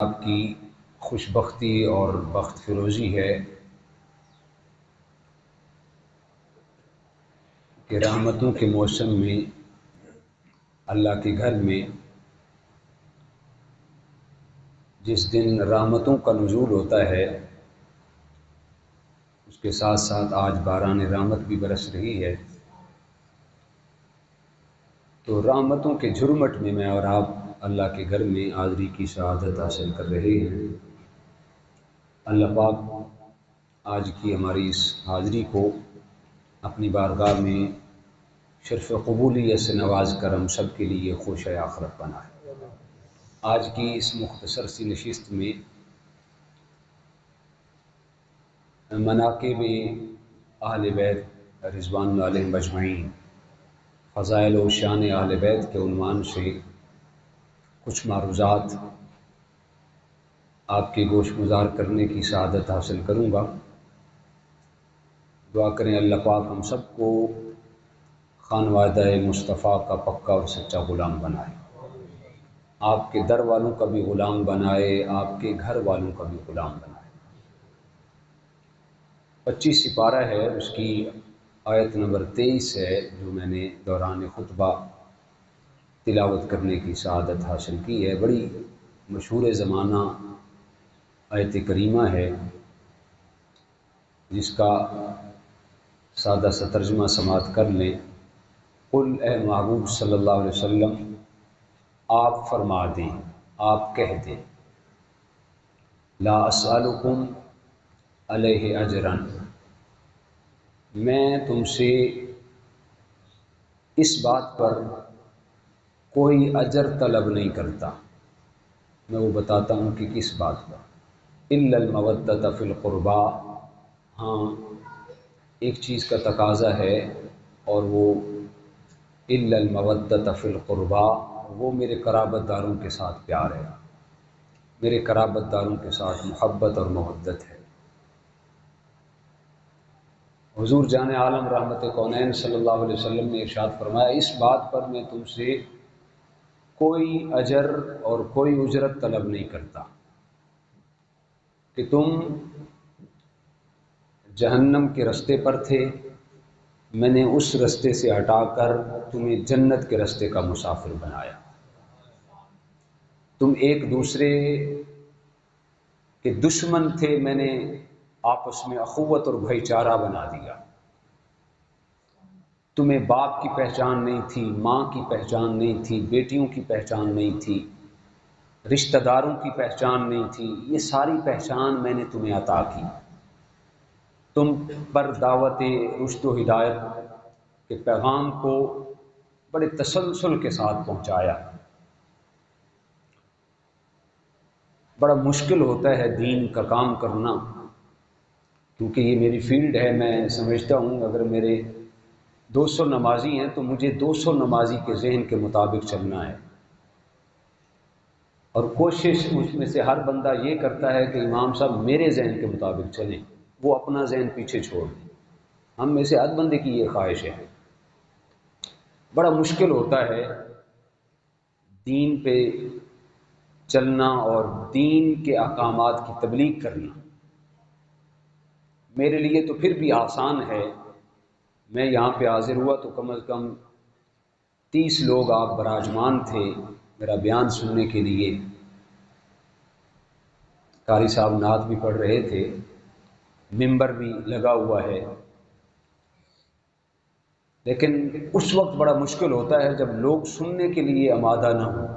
آپ کی خوش بختی اور بخت فروزی ہے کہ رحمتوں کے موسم میں اللہ کے گھر میں جس دن رحمتوں کا نزول ہوتا ہے اس کے ساتھ ساتھ آج باران رحمت بھی برس رہی ہے، تو رحمتوں کے جھرمٹ میں میں اور آپ اللہ کے گھر میں حاضری کی سعادت حاصل کر رہے ہیں۔ اللہ پاک آج کی ہماری اس حاضری کو اپنی بارگاہ میں شرف قبولیت سے نواز کر ہم سب کے لیے خوش آخرت بنائے۔ آج کی اس مختصر سی نشست میں مناقب اہل بیت رضوان اللہ علیہم اجمعین، فضائل و شان اہل بیت کے عنوان سے کچھ معروضات آپ کے گوش گزار کرنے کی سعادت حاصل کروں گا۔ دعا کریں اللہ پاک ہم سب کو خانوادہ مصطفیٰ کا پکا اور سچا غلام بنائے، آپ کے در والوں کا بھی غلام بنائے، آپ کے گھر والوں کا بھی غلام بنائے۔ 25 سپارہ ہے، اس کی آیت نمبر 23 ہے جو میں نے دوران خطبہ تلاوت کرنے کی سعادت حاصل کی ہے۔ بڑی مشہور زمانہ آیت کریمہ ہے جس کا سادہ سا ترجمہ سماعت کر لیں۔ قل اے محبوب صلی اللہ علیہ وسلم آپ فرما دیں، آپ کہہ دیں، لا اسألکم علیہ اجرا، میں تم سے اس بات پر کوئی اجر طلب نہیں کرتا۔ میں وہ بتاتا ہوں کہ کس بات پر، الا المودۃ فی القربى، ہاں ایک چیز کا تقاضا ہے اور وہ الا المودۃ فی القربى، وہ میرے قرابت داروں کے ساتھ پیار ہے، میرے قرابت داروں کے ساتھ محبت اور محبت ہے۔ حضور جان عالم رحمت کونین صلی اللہ علیہ وسلم نے ارشاد فرمایا، اس بات پر میں تم سے کوئی اجر اور کوئی اجرت طلب نہیں کرتا کہ تم جہنم کے رستے پر تھے، میں نے اس رستے سے ہٹا کر تمہیں جنت کے رستے کا مسافر بنایا، تم ایک دوسرے کے دشمن تھے، میں نے آپس میں اخوت اور بھائی چارہ بنا دیا، تمہیں باپ کی پہچان نہیں تھی، ماں کی پہچان نہیں تھی، بیٹیوں کی پہچان نہیں تھی، رشتہ داروں کی پہچان نہیں تھی، یہ ساری پہچان میں نے تمہیں عطا کی، تم پر دعوت رشد و ہدایت کے پیغام کو بڑے تسلسل کے ساتھ پہنچایا۔ بڑا مشکل ہوتا ہے دین کا کام کرنا، کیونکہ یہ میری فیلڈ ہے، میں سمجھتا ہوں اگر میرے 200 نمازی ہیں تو مجھے 200 نمازی کے ذہن کے مطابق چلنا ہے، اور کوشش اس میں سے ہر بندہ یہ کرتا ہے کہ امام صاحب میرے ذہن کے مطابق چلیں، وہ اپنا ذہن پیچھے چھوڑ دیں۔ ہم میں سے ہر بندے کی یہ خواہش ہے۔ بڑا مشکل ہوتا ہے دین پہ چلنا اور دین کے احکامات کی تبلیغ کرنا۔ میرے لیے تو پھر بھی آسان ہے، میں یہاں پہ حاضر ہوا تو کم از کم 30 لوگ آپ براجمان تھے میرا بیان سننے کے لیے، قاری صاحب نعت بھی پڑھ رہے تھے، ممبر بھی لگا ہوا ہے، لیکن اس وقت بڑا مشکل ہوتا ہے جب لوگ سننے کے لیے آمادہ نہ ہوں۔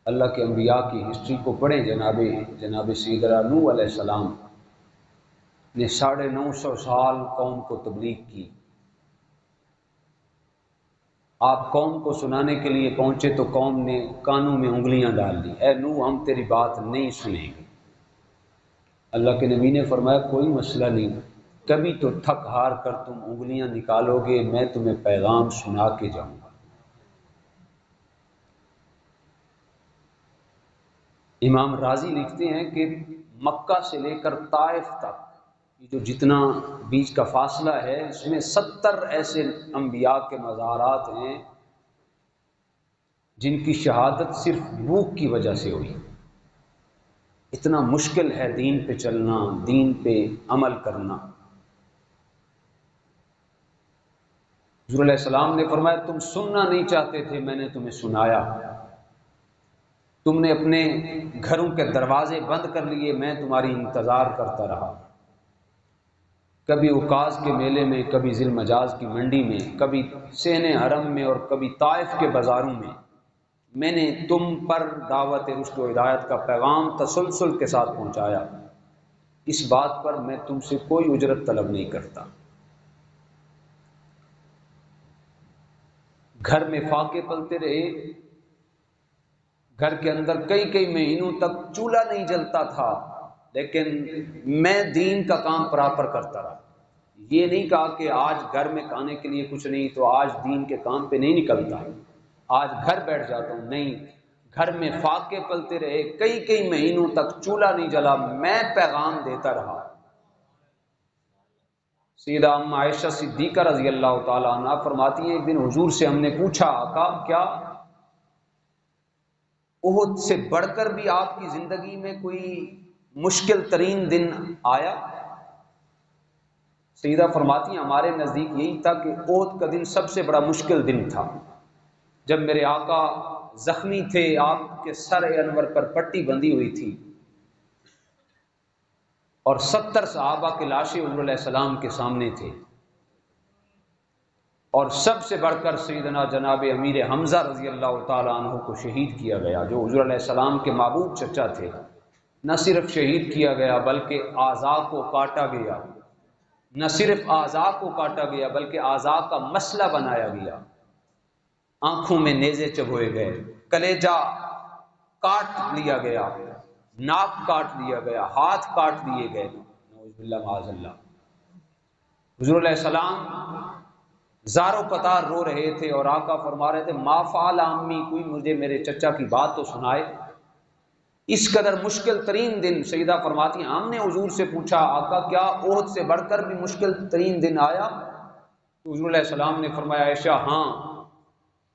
اللہ کے انبیاء کی ہسٹری کو پڑھیں، جناب سیدنا نوح علیہ السلام نے 950 سال قوم کو تبلیغ کی، آپ قوم کو سنانے کے لیے پہنچے تو قوم نے کانوں میں انگلیاں ڈال دی، اے نوح ہم تیری بات نہیں سنیں گے۔ اللہ کے نبی نے فرمایا کوئی مسئلہ نہیں، کبھی تو تھک ہار کر تم انگلیاں نکالو گے، میں تمہیں پیغام سنا کے جاؤں گا۔ امام راضی لکھتے ہیں کہ مکہ سے لے کر طائف تک جو جتنا بیچ کا فاصلہ ہے، اس میں 70 ایسے انبیاء کے مزارات ہیں جن کی شہادت صرف بھوک کی وجہ سے ہوئی۔ اتنا مشکل ہے دین پہ چلنا، دین پہ عمل کرنا۔ حضور علیہ السلام نے فرمایا تم سننا نہیں چاہتے تھے، میں نے تمہیں سنایا۔ تم نے اپنے گھروں کے دروازے بند کر لیے، میں تمہاری انتظار کرتا رہا۔ کبھی عکاظ کے میلے میں، کبھی ذی المجاز کی منڈی میں، کبھی صحن حرم میں اور کبھی طائف کے بازاروں میں نے تم پر دعوت رشد و ہدایت کا پیغام تسلسل کے ساتھ پہنچایا۔ اس بات پر میں تم سے کوئی اجرت طلب نہیں کرتا۔ گھر میں فاقے پلتے رہے، گھر کے اندر کئی مہینوں تک چولہا نہیں جلتا تھا، لیکن میں دین کا کام پراپر کرتا رہا۔ یہ نہیں کہا کہ آج گھر میں کھانے کے لیے کچھ نہیں تو آج دین کے کام پہ نہیں نکلتا، آج گھر بیٹھ جاتا ہوں، نہیں، گھر میں فاقے پلتے رہے، کئی مہینوں تک چولہا نہیں جلا، میں پیغام دیتا رہا۔ سیدہ ام عائشہ صدیقہ رضی اللہ تعالیٰ عنہ فرماتی ہیں ایک دن حضور سے ہم نے پوچھا آقا کیا احد سے بڑھ کر بھی آپ کی زندگی میں کوئی مشکل ترین دن آیا؟ سیدہ فرماتی ہیں ہمارے نزدیک یہی تھا کہ احد کا دن سب سے بڑا مشکل دن تھا، جب میرے آقا زخمی تھے، آپ کے سر انور پر پٹی بندھی ہوئی تھی اور 70 صحابہ کے لاشیں حضور علیہ السلام کے سامنے تھے، اور سب سے بڑھ کر سیدنا جناب امیر حمزہ رضی اللہ تعالیٰ عنہ کو شہید کیا گیا، جو حضور علیہ السلام کے محبوب چچا تھے۔ نہ صرف شہید کیا گیا بلکہ اعضاء کو کاٹا گیا، نہ صرف اعضاء کو کاٹا گیا بلکہ اعضاء کا مسئلہ بنایا گیا، آنکھوں میں نیزے چبھوئے گئے، کلیجہ کاٹ لیا گیا، ناک کاٹ لیا گیا، ہاتھ کاٹ لیے گئے، نعوذ باللہ معاذ اللہ۔ حضور علیہ السلام زاروں قطار رو رہے تھے اور آقا فرما رہے تھے ما فعل عمی، کوئی مجھے میرے چچا کی بات تو سنائے۔ اس قدر مشکل ترین دن، سیدہ فرماتی ہیں ہم نے حضور سے پوچھا آقا کیا احد سے بڑھ کر بھی مشکل ترین دن آیا؟ تو حضور علیہ السلام نے فرمایا عائشہ ہاں،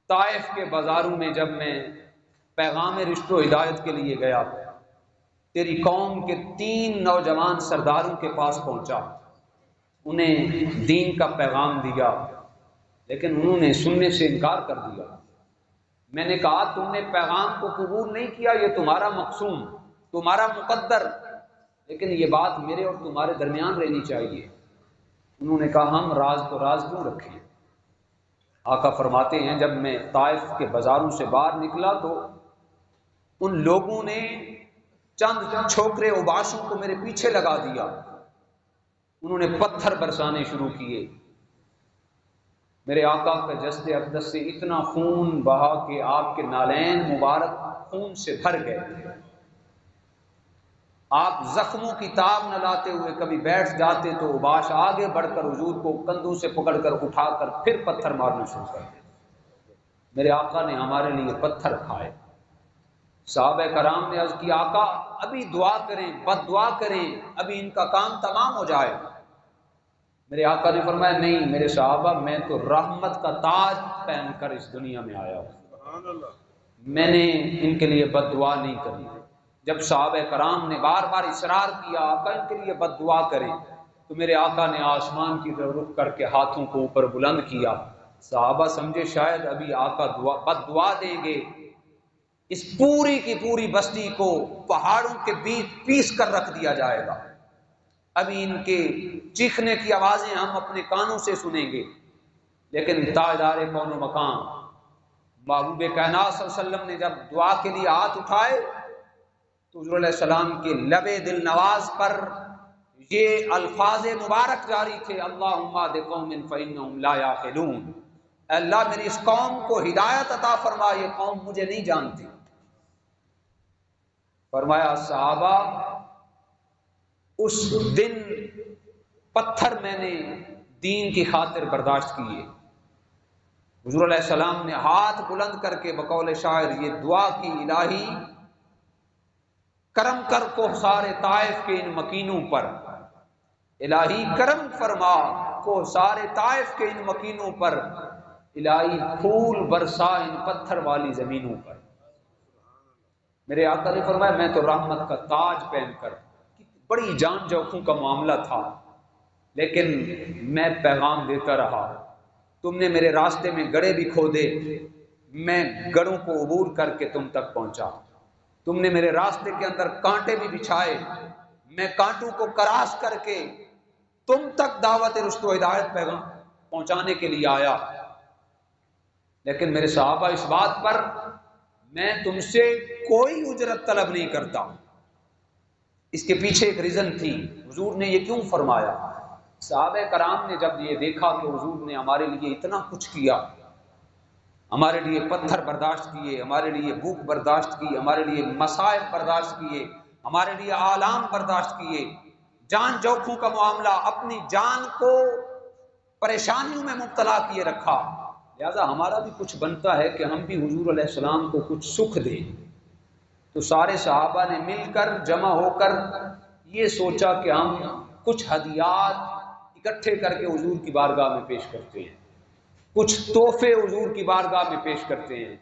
طائف کے بازاروں میں جب میں پیغام رشد و ہدایت کے لیے گیا، تیری قوم کے 3 نوجوان سرداروں کے پاس پہنچا، انہیں دین کا پیغام دیا، لیکن انہوں نے سننے سے انکار کر دیا۔ میں نے کہا تم نے پیغام کو قبول نہیں کیا، یہ تمہارا مقسوم، تمہارا مقدر، لیکن یہ بات میرے اور تمہارے درمیان رہنی چاہیے۔ انہوں نے کہا ہم راز تو راز کیوں رکھیں؟ آقا فرماتے ہیں جب میں طائف کے بازاروں سے باہر نکلا تو ان لوگوں نے چند چھوکرے اوباشوں کو میرے پیچھے لگا دیا، انہوں نے پتھر برسانے شروع کیے، میرے آقا کے جسد اقدس سے اتنا خون بہا کہ آپ کے نالین مبارک خون سے بھر گئے۔ آپ زخموں کی تاب نہ لاتے ہوئے کبھی بیٹھ جاتے تو اوباش آگے بڑھ کر حضور کو کندھوں سے پکڑ کر اٹھا کر پھر پتھر مارنا شروع کر دیا۔ میرے آقا نے ہمارے لیے پتھر کھائے۔ صحابہ کرام نے عرض کی آقا ابھی دعا کریں، بد دعا کریں، ابھی ان کا کام تمام ہو جائے۔ میرے آقا نے فرمایا نہیں میرے صحابہ، میں تو رحمت کا تاج پہن کر اس دنیا میں آیا ہوں، میں نے ان کے لیے بد دعا نہیں کرنی۔ جب صحابہ کرام نے بار بار اصرار کیا آقا ان کے لیے بد دعا کریں، تو میرے آقا نے آسمان کی طرف رخ کر کے ہاتھوں کو اوپر بلند کیا۔ صحابہ سمجھے شاید ابھی آقا بد دعا دیں گے، اس پوری کی پوری بستی کو پہاڑوں کے بیچ پیس کر رکھ دیا جائے گا، ابھی ان کے چیخنے کی آوازیں ہم اپنے کانوں سے سنیں گے۔ لیکن تاجدار کون و مقام محبوب کائنات صلی اللہ علیہ وسلم نے جب دعا کے لیے ہاتھ اٹھائے تو حضور علیہ السلام کے لب دل نواز پر یہ الفاظ مبارک جاری تھے اللہم اہد قوم فانہم لا یعقلون، اے اللہ میری اس قوم کو ہدایت عطا فرما، یہ قوم مجھے نہیں جانتی۔ فرمایا صحابہ اس دن پتھر میں نے دین کی خاطر برداشت کیے۔ حضور علیہ السلام نے ہاتھ بلند کر کے بقول شاعر یہ دعا کی الہی کرم کر کو سارے طائف کے ان مکینوں پر، الہی کرم فرما کو سارے طائف کے ان مکینوں پر، الہی پھول برسا ان پتھر والی زمینوں پر۔ میرے آقا نے فرمایا میں تو رحمت کا تاج پہن کر، بڑی جان جوکھوں کا معاملہ تھا لیکن میں پیغام دیتا رہا، تم نے میرے راستے میں گڑھے بھی کھودے، میں گڑھوں کو عبور کر کے تم تک پہنچا، تم نے میرے راستے کے اندر کانٹے بھی بچھائے، میں کانٹوں کو کراس کر کے تم تک دعوت رشد و ہدایت پیغام پہنچانے کے لیے آیا، لیکن میرے صحابہ اس بات پر میں تم سے کوئی اجرت طلب نہیں کرتا۔ اس کے پیچھے ایک ریزن تھی، حضور نے یہ کیوں فرمایا؟ صحابہ کرام نے جب یہ دیکھا کہ حضور نے ہمارے لیے اتنا کچھ کیا، ہمارے لیے پتھر برداشت کیے، ہمارے لیے بھوک برداشت کی، ہمارے لیے مصائب برداشت کیے، ہمارے لیے آلام برداشت کیے، جان جوکھوں کا معاملہ، اپنی جان کو پریشانیوں میں مبتلا کیے رکھا، لہذا ہمارا بھی کچھ بنتا ہے کہ ہم بھی حضور علیہ السلام کو کچھ سکھ دیں۔ تو سارے صحابہ نے مل کر جمع ہو کر یہ سوچا کہ ہم کچھ ہدیات اکٹھے کر کے حضور کی بارگاہ میں پیش کرتے ہیں، کچھ تحفے حضور کی بارگاہ میں پیش کرتے ہیں۔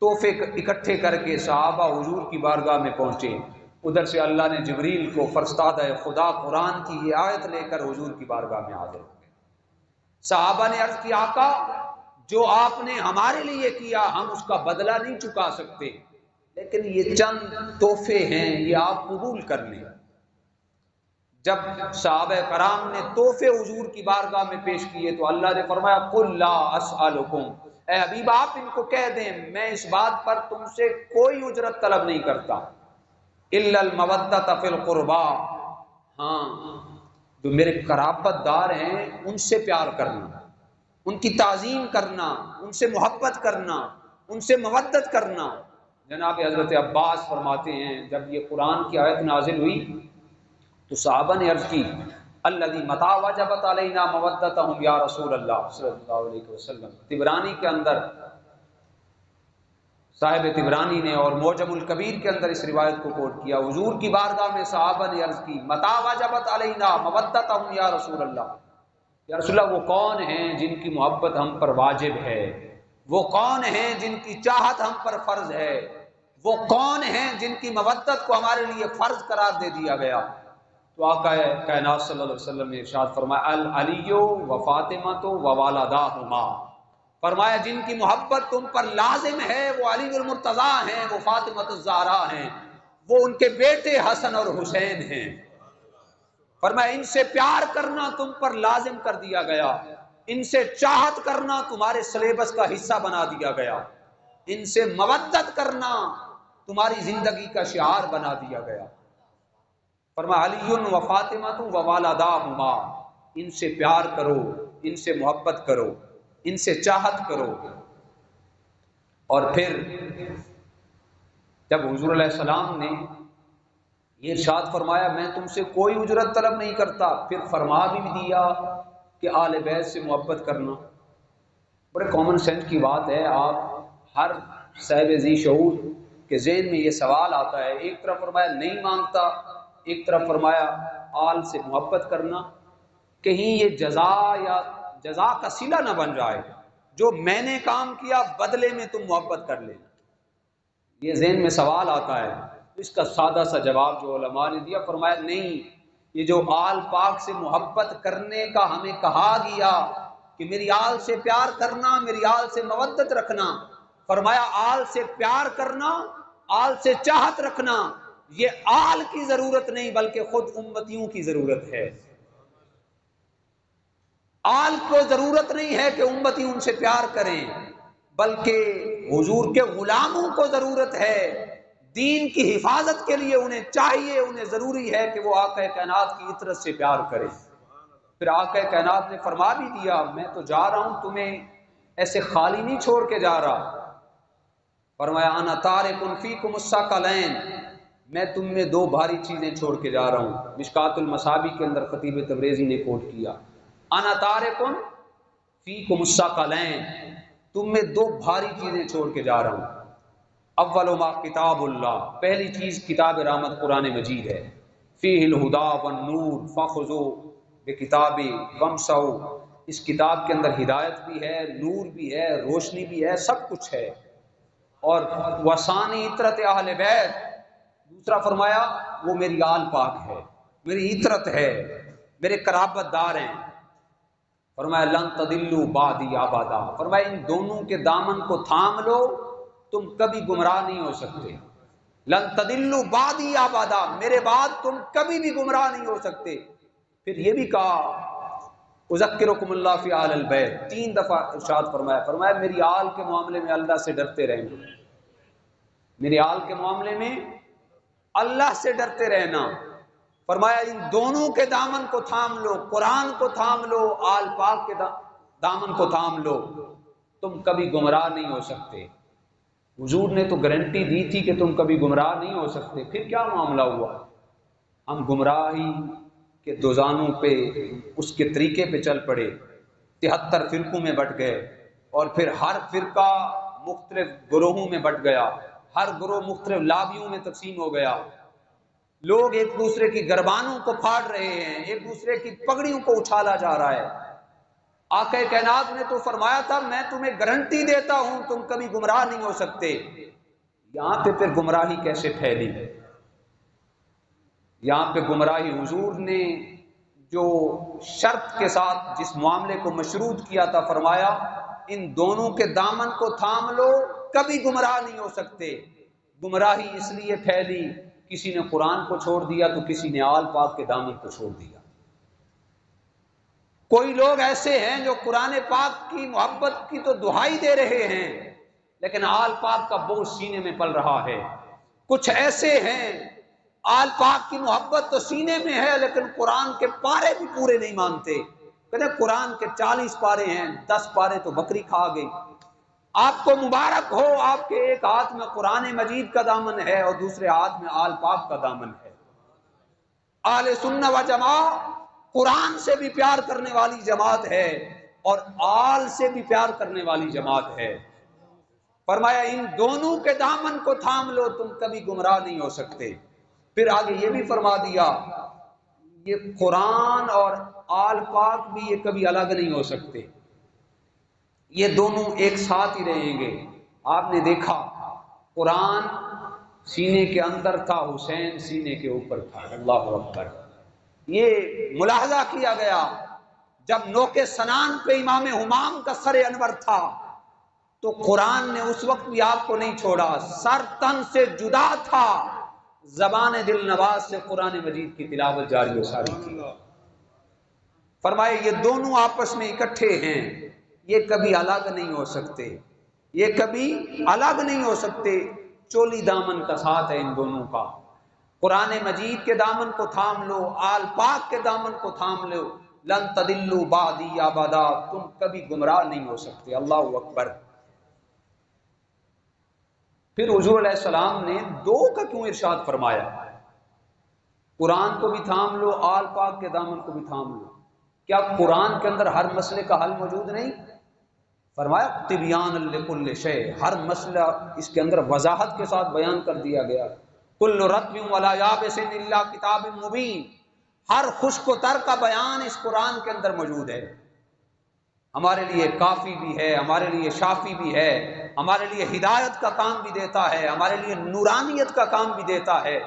تحفے اکٹھے کر کے صحابہ حضور کی بارگاہ میں پہنچے، ادھر سے اللہ نے جبریل کو فرستادہ خدا قرآن کی یہ آیت لے کر حضور کی بارگاہ میں حاضر ہو گئے۔ صحابہ نے عرض کی آقا جو آپ نے ہمارے لیے کیا ہم اس کا بدلہ نہیں چکا سکتے، لیکن یہ چند تحفے ہیں، یہ آپ قبول کر لیں۔ جب صحابہ کرام نے تحفے حضور کی بارگاہ میں پیش کیے تو اللہ نے فرمایا قل لا اسألکم، اے حبیب آپ ان کو کہہ دیں میں اس بات پر تم سے کوئی اجرت طلب نہیں کرتا، الا المودۃ فی القربى، ہاں جو میرے قرابت دار ہیں ان سے پیار کرنا، ان کی تعظیم کرنا، ان سے محبت کرنا، ان سے مودت کرنا۔ جناب حضرت عباس فرماتے ہیں جب یہ قرآن کی آیت نازل ہوئی تو صحابہ نے عرض کی الذی متى وجبت علینا مودتہم یا رسول اللہ صلی اللہ علیہ وسلم۔ طبرانی کے اندر صاحب طبرانی نے اور معجم الکبیر کے اندر اس روایت کو کوٹ کیا، حضور کی بارگاہ میں صحابہ نے عرض کی متى وجبت علینا مودتہم یا رسول اللہ، یا رسول اللہ وہ کون ہیں جن کی محبت ہم پر واجب ہے، وہ کون ہیں جن کی چاہت ہم پر فرض ہے، وہ کون ہیں جن کی مودت کو ہمارے لیے فرض قرار دے دیا گیا؟ تو آقا کائنات صلی اللہ علیہ وسلم نے ارشاد فرمایا العلی و فاطمہ و والداہما، فرمایا جن کی محبت تم پر لازم ہے وہ علی المرتضیٰ ہیں، وہ فاطمہ الزہرا ہیں، وہ ان کے بیٹے حسن اور حسین ہیں۔ فرمایا ان سے پیار کرنا تم پر لازم کر دیا گیا، ان سے چاہت کرنا تمہارے سلیبس کا حصہ بنا دیا گیا، ان سے مودت کرنا تمہاری زندگی کا شعار بنا دیا گیا۔ فرمایا علی و فاطمہ و والداہما، ان سے پیار کرو، ان سے محبت کرو، ان سے چاہت کرو۔ اور پھر جب حضور علیہ السلام نے یہ ارشاد فرمایا میں تم سے کوئی اجرت طلب نہیں کرتا، پھر فرما بھی دیا کہ آل بیت سے محبت کرنا۔ بڑے کامن سینس کی بات ہے، آپ ہر صاحب ذی شعور کے ذہن میں یہ سوال آتا ہے، ایک طرف فرمایا نہیں مانگتا، ایک طرف فرمایا آل سے محبت کرنا، کہیں یہ جزا یا جزا کا صلہ نہ بن رہا ہے، جو میں نے کام کیا بدلے میں تم محبت کر لینا، یہ ذہن میں سوال آتا ہے۔ اس کا سادہ سا جواب جو علماء نے دیا، فرمایا نہیں، یہ جو آل پاک سے محبت کرنے کا ہمیں کہا گیا کہ میری آل سے پیار کرنا، میری آل سے مودت رکھنا، فرمایا آل سے پیار کرنا، آل سے چاہت رکھنا، یہ آل کی ضرورت نہیں بلکہ خود امتیوں کی ضرورت ہے۔ آل کو ضرورت نہیں ہے کہ امتی ان سے پیار کریں، بلکہ حضور کے غلاموں کو ضرورت ہے، دین کی حفاظت کے لیے انہیں چاہیے، انہیں ضروری ہے کہ وہ آقا کائنات کی عطرت سے پیار کریں۔ پھر آقا کائنات نے فرما بھی دیا میں تو جا رہا ہوں، تمہیں ایسے خالی نہیں چھوڑ کے جا رہا، فرمایا انا تارک فیکم الثقلین، میں تم میں دو بھاری چیزیں چھوڑ کے جا رہا ہوں۔ مشکات المصابی کے اندر خطیب تبریزی نے کوٹ کیا انا تارک فیکم الثقلین، تم میں دو بھاری چیزیں چھوڑ کے جا رہا ہوں۔ اول ما کتاب اللہ، پہلی چیز کتاب رحمت قرآن مجید ہے، فیہ الہدا والنور فخذوا بکتابی وامسحوا، اس کتاب کے اندر ہدایت بھی ہے، نور بھی ہے، روشنی بھی ہے، سب کچھ ہے۔ اور وسانی عطرت اہل بیت، دوسرا فرمایا وہ میری آل پاک ہے، میری عطرت ہے، میرے قرابت دار ہیں۔ فرمایا لن تضلوا بعدی ابدا، فرمایا ان دونوں کے دامن کو تھام لو، تم کبھی گمراہ نہیں ہو سکتے۔ لن تضلوا بعدی ابدا، میرے بعد تم کبھی بھی گمراہ نہیں ہو سکتے۔ پھر یہ بھی کہا اذکرکم اللہ فی آل البیت، 3 دفعہ ارشاد فرمایا، فرمایا میری آل کے معاملے میں اللہ سے ڈرتے رہنا، میری آل کے معاملے میں اللہ سے ڈرتے رہنا۔ فرمایا ان دونوں کے دامن کو تھام لو، قرآن کو تھام لو، آل پاک کے دامن کو تھام لو، تم کبھی گمراہ نہیں ہو سکتے۔ حضور نے تو گارنٹی دی تھی کہ تم کبھی گمراہ نہیں ہو سکتے، پھر کیا معاملہ ہوا؟ ہم گمراہی کے دوزانوں پہ، اس کے طریقے پہ چل پڑے، 73 فرقوں میں بٹ گئے، اور پھر ہر فرقہ مختلف گروہوں میں بٹ گیا، ہر گروہ مختلف لابیوں میں تقسیم ہو گیا، لوگ ایک دوسرے کی گربانوں کو پھاڑ رہے ہیں، ایک دوسرے کی پگڑیوں کو اچھالا جا رہا ہے۔ آقا کائنات نے تو فرمایا تھا میں تمہیں گارنٹی دیتا ہوں تم کبھی گمراہ نہیں ہو سکتے، یہاں پہ پھر گمراہی کیسے پھیلی؟ یہاں پہ گمراہی حضور نے جو شرط کے ساتھ جس معاملے کو مشروط کیا تھا، فرمایا ان دونوں کے دامن کو تھام لو، کبھی گمراہ نہیں ہو سکتے۔ گمراہی اس لیے پھیلی، کسی نے قرآن کو چھوڑ دیا تو کسی نے آل پاک کے دامن کو چھوڑ دیا۔ کوئی لوگ ایسے ہیں جو قرآن پاک کی محبت کی تو دہائی دے رہے ہیں لیکن آل پاک کا بوجھ سینے میں پل رہا ہے۔ کچھ ایسے ہیں آل پاک کی محبت تو سینے میں ہے لیکن قرآن کے پارے بھی پورے نہیں مانتے، کہتے قرآن کے 40 پارے ہیں، 10 پارے تو بکری کھا گئی۔ آپ کو مبارک ہو، آپ کے ایک ہاتھ میں قرآن مجید کا دامن ہے اور دوسرے ہاتھ میں آل پاک کا دامن ہے۔ اہل سنت و جماعت قرآن سے بھی پیار کرنے والی جماعت ہے اور آل سے بھی پیار کرنے والی جماعت ہے۔ فرمایا ان دونوں کے دامن کو تھام لو، تم کبھی گمراہ نہیں ہو سکتے۔ پھر آگے یہ بھی فرما دیا یہ قرآن اور آل پاک بھی یہ کبھی الگ نہیں ہو سکتے، یہ دونوں ایک ساتھ ہی رہیں گے۔ آپ نے دیکھا قرآن سینے کے اندر تھا، حسین سینے کے اوپر تھا، اللہ اکبر۔ یہ ملاحظہ کیا گیا جب نوک سنان پہ امام ہمام کا سر انور تھا تو قرآن نے اس وقت بھی آپ کو نہیں چھوڑا، سر تن سے جدا تھا، زبان دل نواز سے قرآن مجید کی تلاوت جاری و ساری تھی۔ فرمائے یہ دونوں آپس میں اکٹھے ہیں، یہ کبھی الگ نہیں ہو سکتے، یہ کبھی الگ نہیں ہو سکتے۔ چولی دامن کا ساتھ ہے ان دونوں کا، قرآن مجید کے دامن کو تھام لو، آل پاک کے دامن کو تھام لو، لن تضلوا بعدی ابدا، تم کبھی گمراہ نہیں ہو سکتے۔ اللہ اکبر۔ پھر حضور علیہ السلام نے 2 کا کیوں ارشاد فرمایا؟ قرآن کو بھی تھام لو، آل پاک کے دامن کو بھی تھام لو، کیا قرآن کے اندر ہر مسئلے کا حل موجود نہیں؟ فرمایا تبیان لکل شیء، ہر مسئلہ اس کے اندر وضاحت کے ساتھ بیان کر دیا گیا۔ کل رطب ولا یابس الا کتاب مبین، ہر خشک و تر کا بیان اس قرآن کے اندر موجود ہے۔ ہمارے لیے کافی بھی ہے، ہمارے لیے شافی بھی ہے، ہمارے لیے ہدایت کا کام بھی دیتا ہے، ہمارے لیے نورانیت کا کام بھی دیتا ہے،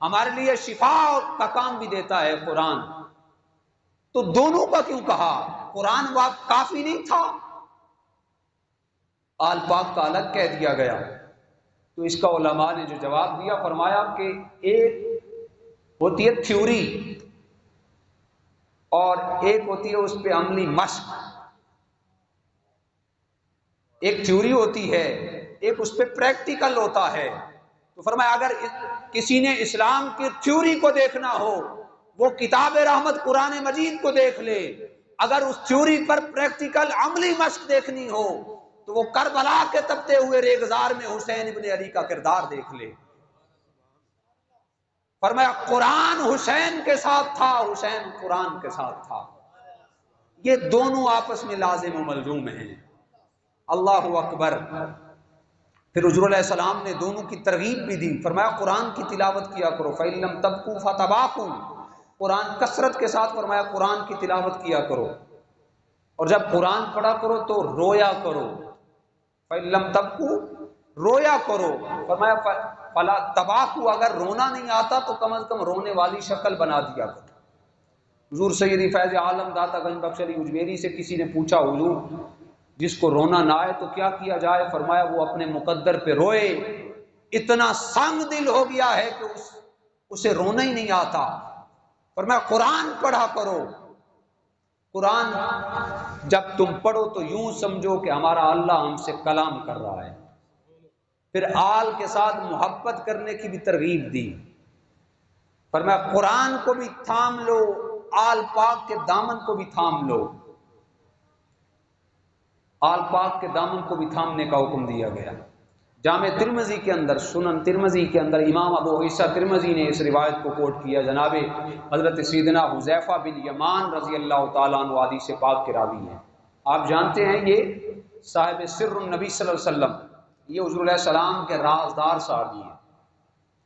ہمارے لیے شفا کا کام بھی دیتا ہے قرآن۔ تو دونوں کا کیوں کہا؟ قرآن واقع کافی نہیں تھا، آل پاک کا الگ کہہ دیا گیا؟ تو اس کا علماء نے جو جواب دیا، فرمایا کہ ایک ہوتی ہے تھیوری اور ایک ہوتی ہے اس پہ عملی مشق، ایک تھیوری ہوتی ہے ایک اس پہ پریکٹیکل ہوتا ہے۔ تو فرمایا اگر کسی نے اسلام کی تھیوری کو دیکھنا ہو وہ کتاب رحمت قرآن مجید کو دیکھ لے، اگر اس تھیوری پر پریکٹیکل عملی مشق دیکھنی ہو تو وہ کربلا کے تپتے ہوئے ریگزار میں حسین ابن علی کا کردار دیکھ لے۔ فرمایا قرآن حسین کے ساتھ تھا، حسین قرآن کے ساتھ تھا، یہ دونوں آپس میں لازم و ملزوم ہیں۔ اللہ اکبر۔ پھر حضور علیہ السلام نے دونوں کی ترغیب بھی دی، فرمایا قرآن کی تلاوت کیا کرو، فَإِن لَّمْ تَبْقُوا فَتَبَاكُوا، قرآن کثرت کے ساتھ فرمایا قرآن کی تلاوت کیا کرو، اور جب قرآن پڑھا کرو تو رویا کرو، فَإِن لَّمْ تَبْقُوا، رویا کرو. فرمایا فلا تباکو، اگر رونا نہیں آتا تو کم از کم رونے والی شکل بنا دیا کرو. حضور سیدی فیض عالم داتا گنج بخش علی اجمیری سے کسی نے پوچھا حضور جس کو رونا نہ آئے تو کیا کیا جائے؟ فرمایا وہ اپنے مقدر پہ روئے. اتنا سنگ دل ہو گیا ہے کہ اسے رونا ہی نہیں آتا. فرمایا قرآن پڑھا کرو. قرآن جب تم پڑھو تو یوں سمجھو کہ ہمارا اللہ ہم سے کلام کر رہا ہے. پھر آل کے ساتھ محبت کرنے کی بھی ترغیب دی. فرمایا قرآن کو بھی تھام لو، آل پاک کے دامن کو بھی تھام لو. آل پاک کے دامن کو بھی تھامنے کا حکم دیا گیا. جامع ترمذی کے اندر، سنن ترمذی کے اندر امام ابو عیسیٰ ترمذی نے اس روایت کو کوٹ کیا. جناب حضرت سیدنا حذیفہ بن یمان رضی اللہ تعالیٰ عنہ حدیث پاک کے راوی ہیں. آپ جانتے ہیں یہ صاحب سر النبی صلی اللہ علیہ وسلم، یہ حضور علیہ السلام کے رازدار صحابی ہیں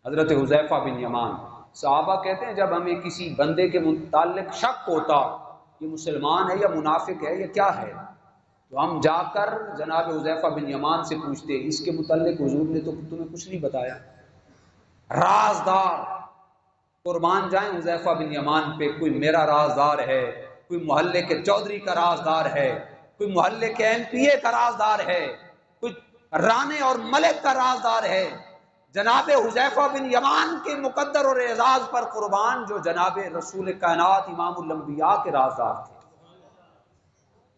حضرت حذیفہ بن یمان. صحابہ کہتے ہیں جب ہمیں کسی بندے کے متعلق شک ہوتا یہ مسلمان ہے یا منافق ہے یا کیا ہے، تو ہم جا کر جناب حذیفہ بن یمان سے پوچھتے اس کے متعلق حضور نے تو تمہیں کچھ نہیں بتایا. رازدار، قربان جائیں حذیفہ بن یمان پہ. کوئی میرا رازدار ہے، کوئی محلے کے چودھری کا رازدار ہے، کوئی محلے کے ایم پی اے کا رازدار ہے، کوئی رانے اور ملک کا رازدار ہے. جناب حذیفہ بن یمان کے مقدر اور اعزاز پر قربان جو جناب رسول کائنات امام الانبیاء کے رازدار تھے.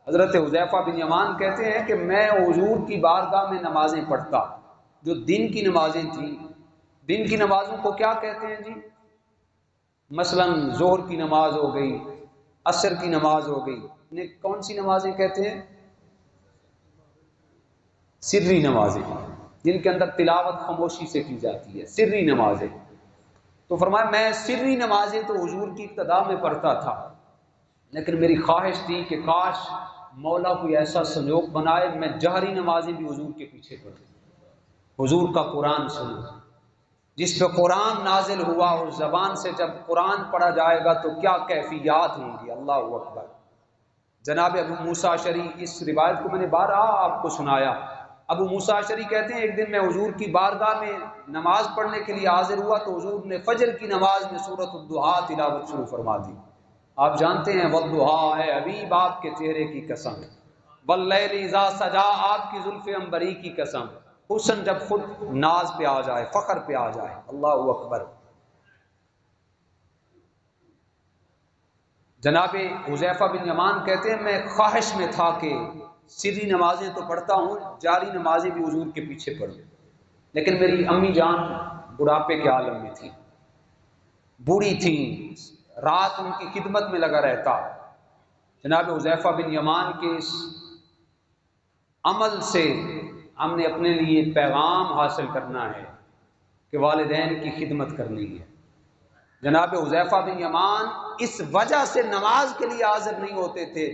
حضرت حذیفہ بن یمان کہتے ہیں کہ میں حضور کی بارگاہ میں نمازیں پڑھتا، جو دن کی نمازیں تھیں. دن کی نمازوں کو کیا کہتے ہیں جی؟ مثلا ظہر کی نماز ہو گئی، عصر کی نماز ہو گئی، انہیں کون سی نمازیں کہتے ہیں؟ سری نمازیں، جن کے اندر تلاوت خاموشی سے کی جاتی ہے، سری نمازیں. تو فرمایا میں سری نمازیں تو حضور کی ابتدا میں پڑھتا تھا، لیکن میری خواہش تھی کہ کاش مولا کوئی ایسا سنجوگ بنائے میں جہری نمازیں بھی حضور کے پیچھے پڑھوں، حضور کا قرآن سنوں. جس پہ قرآن نازل ہوا اس زبان سے جب قرآن پڑھا جائے گا تو کیا کیفیات ہوں گی. اللہ اکبر. جناب ابو موسیٰ اشعری، اس روایت کو میں نے بارہا آپ کو سنایا. ابو موسیٰ اشعری کہتے ہیں ایک دن میں حضور کی بارگاہ میں نماز پڑھنے کے لیے حاضر ہوا تو حضور نے فجر کی نماز میں سورۃ الضحیٰ تلاوت شروع فرما دی. آپ جانتے ہیں والضحیٰ ہے حبیب آپ کے چہرے کی قسم، واللیل اذا سجا آپ کی زلف عنبری کی قسم. حسن جب خود ناز پہ آ جائے، فخر پہ آ جائے. اللہ اکبر. جناب حذیفہ بن یمان کہتے ہیں میں خواہش میں تھا کہ سری نمازیں تو پڑھتا ہوں، جاری نمازیں بھی حضور کے پیچھے پڑھوں، لیکن میری امی جان بڑھاپے کے عالم میں تھی، بوڑھی تھیں، رات ان کی خدمت میں لگا رہتا. جناب حذیفہ بن یمان کے اس عمل سے ہم نے اپنے لیے پیغام حاصل کرنا ہے کہ والدین کی خدمت کرنی ہے. جناب حذیفہ بن یمان اس وجہ سے نماز کے لیے حاضر نہیں ہوتے تھے،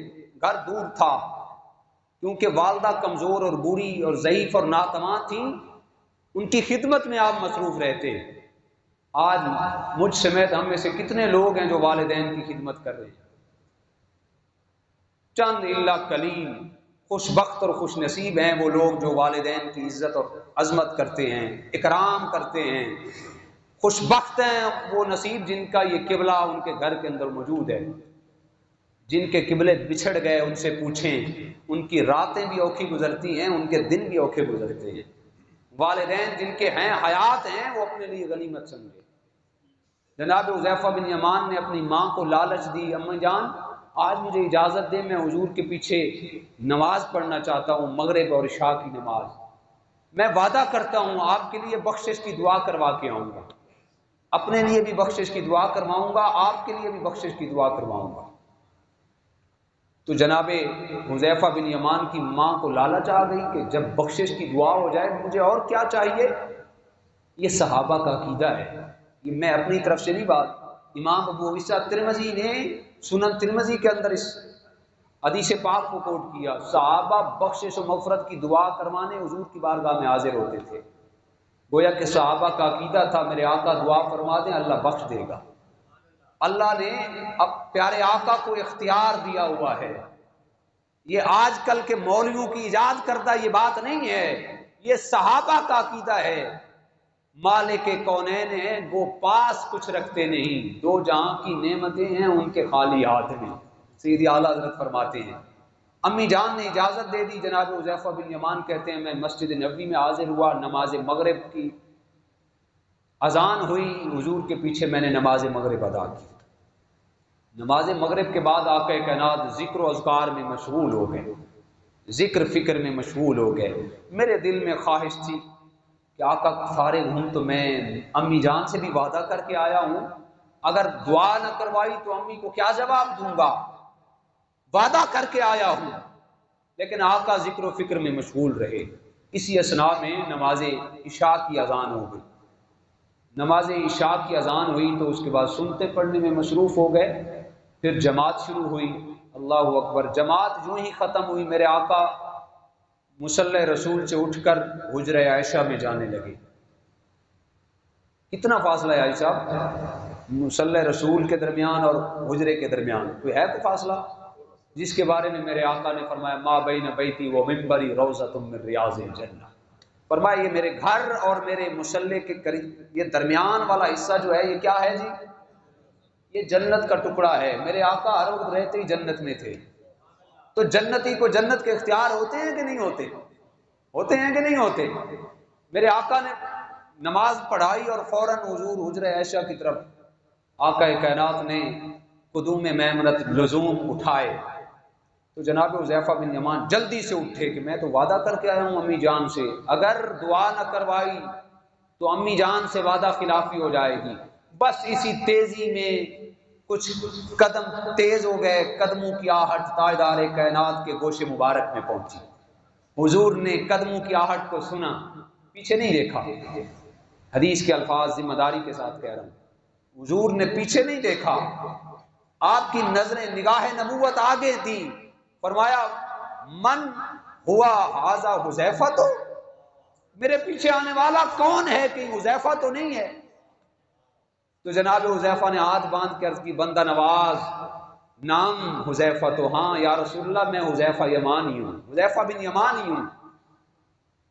گھر دور تھا، کیونکہ والدہ کمزور اور بوڑھی اور ضعیف اور ناتواں تھیں، ان کی خدمت میں آپ مصروف رہتے. آج مجھ سمیت ہم میں سے کتنے لوگ ہیں جو والدین کی خدمت کر رہے ہیں؟ چند الا قلیل خوش بخت اور خوش نصیب ہیں وہ لوگ جو والدین کی عزت اور عظمت کرتے ہیں، اکرام کرتے ہیں. خوش بخت ہیں وہ نصیب جن کا یہ قبلہ ان کے گھر کے اندر موجود ہے. جن کے قبلے بچھڑ گئے ان سے پوچھیں، ان کی راتیں بھی اوکھی گزرتی ہیں، ان کے دن بھی اوکھے گزرتے ہیں. والدین جن کے ہیں حیات ہیں وہ اپنے لیے غنیمت سمجھے. جناب حذیفہ بن یمان نے اپنی ماں کو لالچ دی، امی جان آج مجھے اجازت دے میں حضور کے پیچھے نماز پڑھنا چاہتا ہوں، مغرب اور عشاء کی نماز. میں وعدہ کرتا ہوں آپ کے لیے بخشش کی دعا کروا کے آؤں گا، اپنے لیے بھی بخشش کی دعا کرواؤں گا، آپ کے لیے بھی بخشش کی دعا کرواؤں گا. تو جناب حذیفہ بن یمان کی ماں کو لالچ آ گئی کہ جب بخشش کی دعا ہو جائے مجھے اور کیا چاہیے. یہ صحابہ کا عقیدہ ہے، یہ میں اپنی طرف سے نہیں بات. امام ابو عیسیٰ ترمذی نے سنن ترمذی کے اندر اس حدیث پاک کو کوٹ کیا. صحابہ بخشش و مغفرت کی دعا کروانے حضور کی بارگاہ میں حاضر ہوتے تھے. گویا کہ صحابہ کا عقیدہ تھا میرے آقا دعا فرما دیں اللہ بخش دے گا. اللہ نے اب پیارے آقا کو اختیار دیا ہوا ہے. یہ آج کل کے مولویوں کی ایجاد کردہ یہ بات نہیں ہے. یہ صحابہ کا عقیدہ ہے۔ مالک کونین ہیں، وہ پاس کچھ رکھتے نہیں، دو جہاں کی نعمتیں ہیں ان کے خالی ہاتھ میں۔ سیدی اعلیٰ حضرت فرماتے ہیں امی جان نے اجازت دے دی، جناب حذیفہ بن یمان کہتے ہیں میں مسجد نبوی میں حاضر ہوا، نماز مغرب کی اذان ہوئی، حضور کے پیچھے میں نے نماز مغرب ادا کی۔ نماز مغرب کے بعد آقا کائنات ذکر و اذکار میں مشغول ہو گئے، ذکر فکر میں مشغول ہو گئے۔ میرے دل میں خواہش تھی کہ آقا فارغ ہوں تو میں امی جان سے بھی وعدہ کر کے آیا ہوں، اگر دعا نہ کروائی تو امی کو کیا جواب دوں گا، وعدہ کر کے آیا ہوں۔ لیکن آقا ذکر و فکر میں مشغول رہے۔ اسی اثناء میں نماز عشاء کی اذان ہو گئی۔ نماز عشاء کی اذان ہوئی تو اس کے بعد سنتے پڑھنے میں مصروف ہو گئے۔ پھر جماعت شروع ہوئی، اللہ اکبر۔ جماعت یوں ہی ختم ہوئی، میرے آقا مصلی رسول سے اٹھ کر حجرہ عائشہ میں جانے لگے۔ کتنا فاصلہ ہے عائشہ صاحب؟ مصلی رسول کے درمیان اور حجرے کے درمیان کوئی ہے کوئی فاصلہ؟ جس کے بارے میں میرے آقا نے فرمایا ما بین بیتی و منبری روضۃ من ریاض الجنہ، فرمایا یہ میرے گھر اور میرے مصلی کے قریب یہ درمیان والا حصہ جو ہے یہ کیا ہے جی؟ یہ جنت کا ٹکڑا ہے۔ میرے آقا ہر وقت رہتے ہی جنت میں تھے، تو جنتی کو جنت کے اختیار ہوتے ہیں کہ نہیں ہوتے؟ ہوتے ہیں کہ نہیں ہوتے؟ میرے آقا نے نماز پڑھائی اور فوراً حضور حجرہ عائشہ کی طرف آقا کائنات نے قدوم میمنت لزوم اٹھائے تو جناب حذیفہ بن یمان جلدی سے اٹھے کہ میں تو وعدہ کر کے آیا ہوں امی جان سے، اگر دعا نہ کروائی تو امی جان سے وعدہ خلافی ہو جائے گی۔ بس اسی تیزی میں کچھ قدم تیز ہو گئے، قدموں کی آہٹ تاجدار کائنات کے گوشے مبارک میں پہنچی۔ حضور نے قدموں کی آہٹ کو سنا، پیچھے نہیں دیکھا۔ حدیث کے الفاظ ذمہ داری کے ساتھ کہہ رہا ہوں، حضور نے پیچھے نہیں دیکھا، آپ کی نظریں نگاہ نبوت آگے تھی۔ فرمایا من ہوا ھذا حذیفہ، تو میرے پیچھے آنے والا کون ہے؟ کہ حذیفہ تو نہیں ہے؟ تو جناب حذیفہ نے ہاتھ باندھ کے عرض کی بندہ نواز نام حذیفہ، تو ہاں یا رسول اللہ میں حذیفہ یمانی ہوں، حذیفہ بن یمان ہی ہوں۔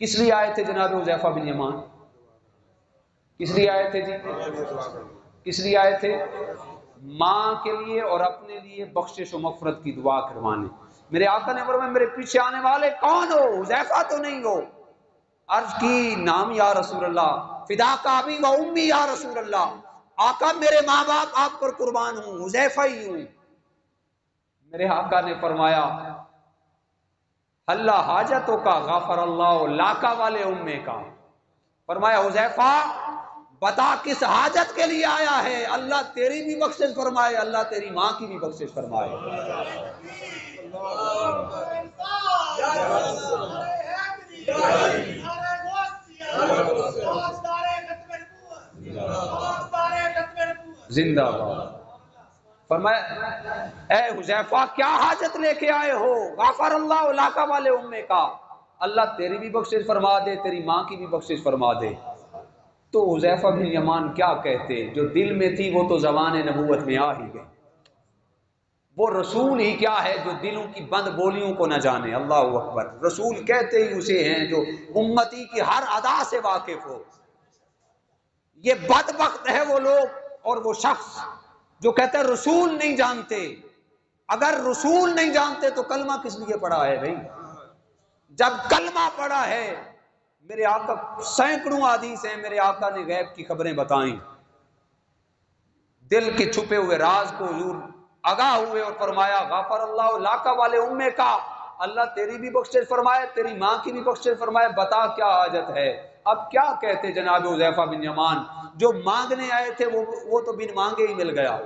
کس لیے آئے تھے جناب حذیفہ بن یمان؟ کس لیے آئے تھے جی؟ کس لیے آئے تھے؟ ماں کے لیے اور اپنے لیے بخشش و مغفرت کی دعا کروانے۔ میرے آقا نے فرمایا میرے پیچھے آنے والے کون ہو؟ حذیفہ تو نہیں ہو؟ عرض کی نام یا رسول اللہ، فداک ابی و امی یا رسول اللہ، آقا میرے ماں باپ آپ پر قربان ہوں، حذیفہ ہی ہوں۔ میرے آقا نے فرمایا اللہ حاجتوں کا غفر اللہ لاکا والے امے کا، فرمایا حذیفہ بتا کس حاجت کے لیے آیا ہے، اللہ تیری بھی بخشش فرمائے، اللہ تیری ماں کی بھی بخشش فرمائے۔ زندہ باد۔ فرمایا اے حذیفہ کیا حاجت لے کے آئے ہو؟ غفر اللہ لاکا والے امے کا، اللہ تیری بھی بخشش فرما دے، تیری ماں کی بھی بخشش فرما دے۔ تو حذیفہ بن یمان کیا کہتے؟ جو دل میں تھی وہ تو زبان نبوت میں آ ہی گئی۔ وہ رسول ہی کیا ہے جو دلوں کی بند بولیوں کو نہ جانے؟ اللہ اکبر۔ رسول کہتے ہی اسے ہیں جو امتی کی ہر ادا سے واقف ہو۔ یہ بدبخت ہے وہ لوگ اور وہ شخص جو کہتے ہیں رسول نہیں جانتے۔ اگر رسول نہیں جانتے تو کلمہ کس لیے پڑھا ہے بھائی؟ جب کلمہ پڑھا ہے، میرے آقا سینکڑوں حدیث ہیں، میرے آقا نے غیب کی خبریں بتائیں، دل کے چھپے ہوئے راز کو حضور آگاہ ہوئے اور فرمایا غفر اللہ لاکا والے امے کا، اللہ تیری بھی بخشش فرمائے، تیری ماں کی بھی بخشش فرمائے، بتا کیا حاجت ہے؟ اب کیا کہتے جناب حذیفہ بن یمان؟ جو مانگنے آئے تھے وہ تو بن مانگے ہی مل گیا،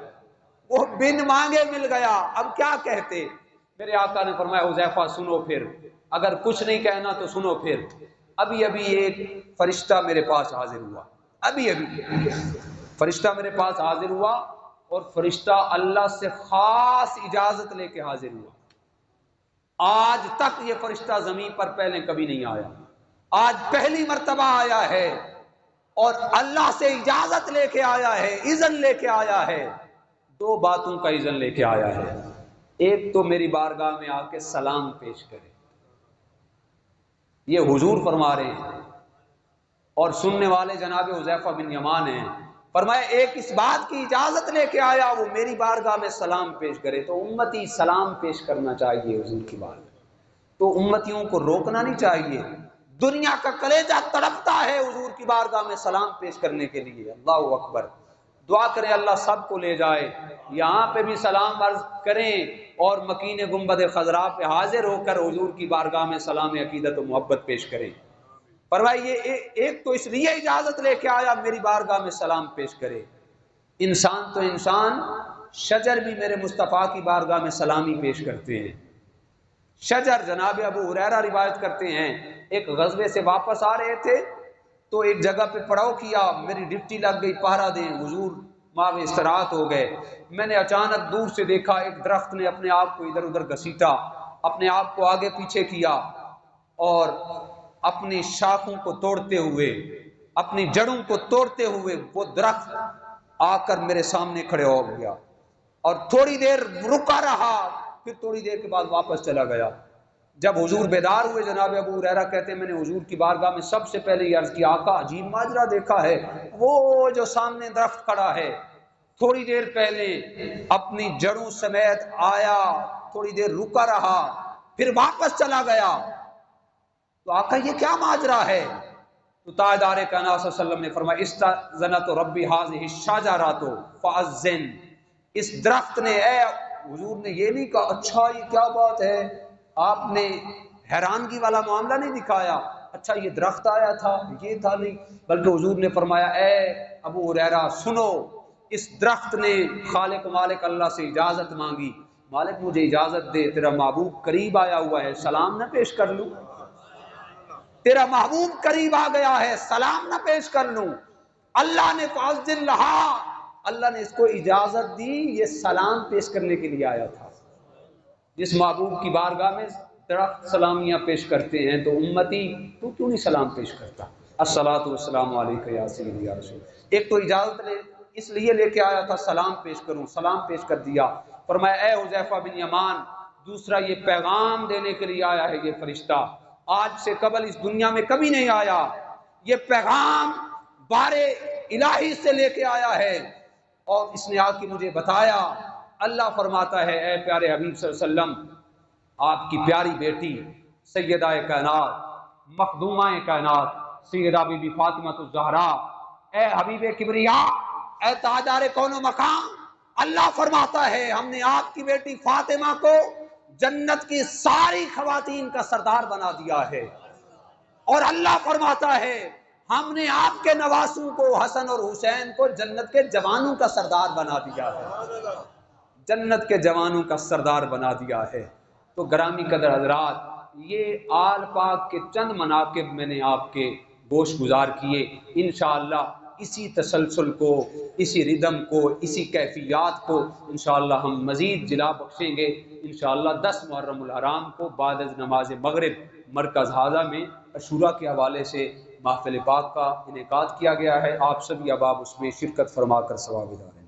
وہ بن مانگے مل گیا، اب کیا کہتے؟ میرے آقا نے فرمایا حذیفہ سنو، پھر اگر کچھ نہیں کہنا تو سنو، پھر ابھی ایک فرشتہ میرے پاس حاضر ہوا، ابھی فرشتہ میرے پاس حاضر ہوا، اور فرشتہ اللہ سے خاص اجازت لے کے حاضر ہوا۔ آج تک یہ فرشتہ زمین پر پہلے کبھی نہیں آیا، آج پہلی مرتبہ آیا ہے، اور اللہ سے اجازت لے کے آیا ہے، اذن لے کے آیا ہے۔ دو باتوں کا اذن لے کے آیا ہے، ایک تو میری بارگاہ میں آ کے سلام پیش کرے، یہ حضور فرما رہے ہیں، اور سننے والے جناب حذیفہ بن یمان ہیں۔ فرمایا ایک اس بات کی اجازت لے کے آیا وہ میری بارگاہ میں سلام پیش کرے، تو امتی سلام پیش کرنا چاہیے حضور کی بارگاہ، تو امتیوں کو روکنا نہیں چاہیے۔ دنیا کا کلیجہ تڑپتا ہے حضور کی بارگاہ میں سلام پیش کرنے کے لیے۔ اللہ اکبر، دعا کریں اللہ سب کو لے جائے، یہاں پہ بھی سلام عرض کریں اور مکین گنبد خضراء پہ حاضر ہو کر حضور کی بارگاہ میں سلام عقیدت و محبت پیش کریں۔ فرمائیے ایک تو اس لیے اجازت لے کے آیا میری بارگاہ میں سلام پیش کرے، انسان تو انسان، شجر بھی میرے مصطفیٰ کی بارگاہ میں سلامی پیش کرتے ہیں۔ شجر، جناب ابو ہریرہ روایت کرتے ہیں، ایک غزوے سے واپس آ رہے تھے تو ایک جگہ پہ پڑاؤ کیا، میری ڈپٹی لگ گئی پہرا دیں، حضور ماں استراحت ہو گئے۔ میں نے اچانک دور سے دیکھا ایک درخت نے اپنے آپ کو ادھر ادھر گھسیٹا، اپنے آپ کو آگے پیچھے کیا اور اپنی شاخوں کو توڑتے ہوئے، اپنی جڑوں کو توڑتے ہوئے وہ درخت آ کر میرے سامنے کھڑے ہو گیا، اور تھوڑی دیر رکا رہا، پھر تھوڑی دیر کے بعد واپس چلا گیا۔ جب حضور بیدار ہوئے، جناب ابو ہریرہ کہتے ہیں میں نے حضور کی بارگاہ میں سب سے پہلے یہ عرض کیا، آقا عجیب ماجرا دیکھا ہے، وہ جو سامنے درخت کھڑا ہے تھوڑی دیر پہلے اپنی جڑوں سمیت آیا، تھوڑی دیر رکا رہا، پھر واپس چلا گیا، تو آقا یہ کیا ماجرا ہے؟ تو تاجدار کائنات صلی اللہ علیہ وسلم نے فرمایا استأذنت ربی هذه الشجرۃ فأذن، اس درخت نے، اے حضور نے یہ نہیں کہا اچھا یہ کیا بات ہے، آپ نے حیرانگی والا معاملہ نہیں دکھایا، اچھا یہ درخت آیا تھا یہ تھا، نہیں، بلکہ حضور نے فرمایا اے ابو ہریرہ سنو، اس درخت نے خالق و مالک اللہ سے اجازت مانگی، مالک مجھے اجازت دے، تیرا محبوب قریب آیا ہوا ہے، سلام نہ پیش کر لوں؟ تیرا محبوب قریب آ گیا ہے، سلام نہ پیش کر لوں؟ اللہ نے فأذن لہا، اللہ نے اس کو اجازت دی، یہ سلام پیش کرنے کے لیے آیا تھا۔ جس محبوب کی بارگاہ میں درخت سلامیاں پیش کرتے ہیں تو امتی تو کیوں نہیں سلام پیش کرتا؟ الصلاۃ والسلام علیک یا سیدی یا رسول۔ ایک تو اجازت اس لیے لے کے آیا تھا سلام پیش کروں، سلام پیش کر دیا۔ فرمایا اے حذیفہ بن یمان، دوسرا یہ پیغام دینے کے لیے آیا ہے یہ فرشتہ، آج سے قبل اس دنیا میں کبھی نہیں آیا، یہ پیغام بار الہی سے لے کے آیا ہے، اور اس نے آ کے مجھے بتایا، اللہ فرماتا ہے اے پیارے حبیب صلی اللہ علیہ وسلم، آپ کی پیاری بیٹی سیدہ کائنات مخدومہ کائنات سیدہ بی بی فاطمہ الزہرا، اے حبیب کبریا، اے تاجدار کون و مقام، اللہ فرماتا ہے ہم نے آپ کی بیٹی فاطمہ کو جنت کی ساری خواتین کا سردار بنا دیا ہے، اور اللہ فرماتا ہے ہم نے آپ کے نواسوں کو حسن اور حسین کو جنت کے جوانوں کا سردار بنا دیا ہے، جنت کے جوانوں کا سردار بنا دیا ہے۔ تو گرامی قدر حضرات، یہ آل پاک کے چند مناقب میں نے آپ کے گوش گزار کیے، انشاءاللہ اسی تسلسل کو، اسی ردم کو، اسی کیفیات کو انشاءاللہ ہم مزید جلا بخشیں گے۔ انشاءاللہ 10 محرم الحرام کو بعد از نماز مغرب مرکز حاضہ میں عاشوراء کے حوالے سے محفل پاک کا انعقاد کیا گیا ہے، آپ سبھی احباب اس میں شرکت فرما کر ثواب دار ہیں۔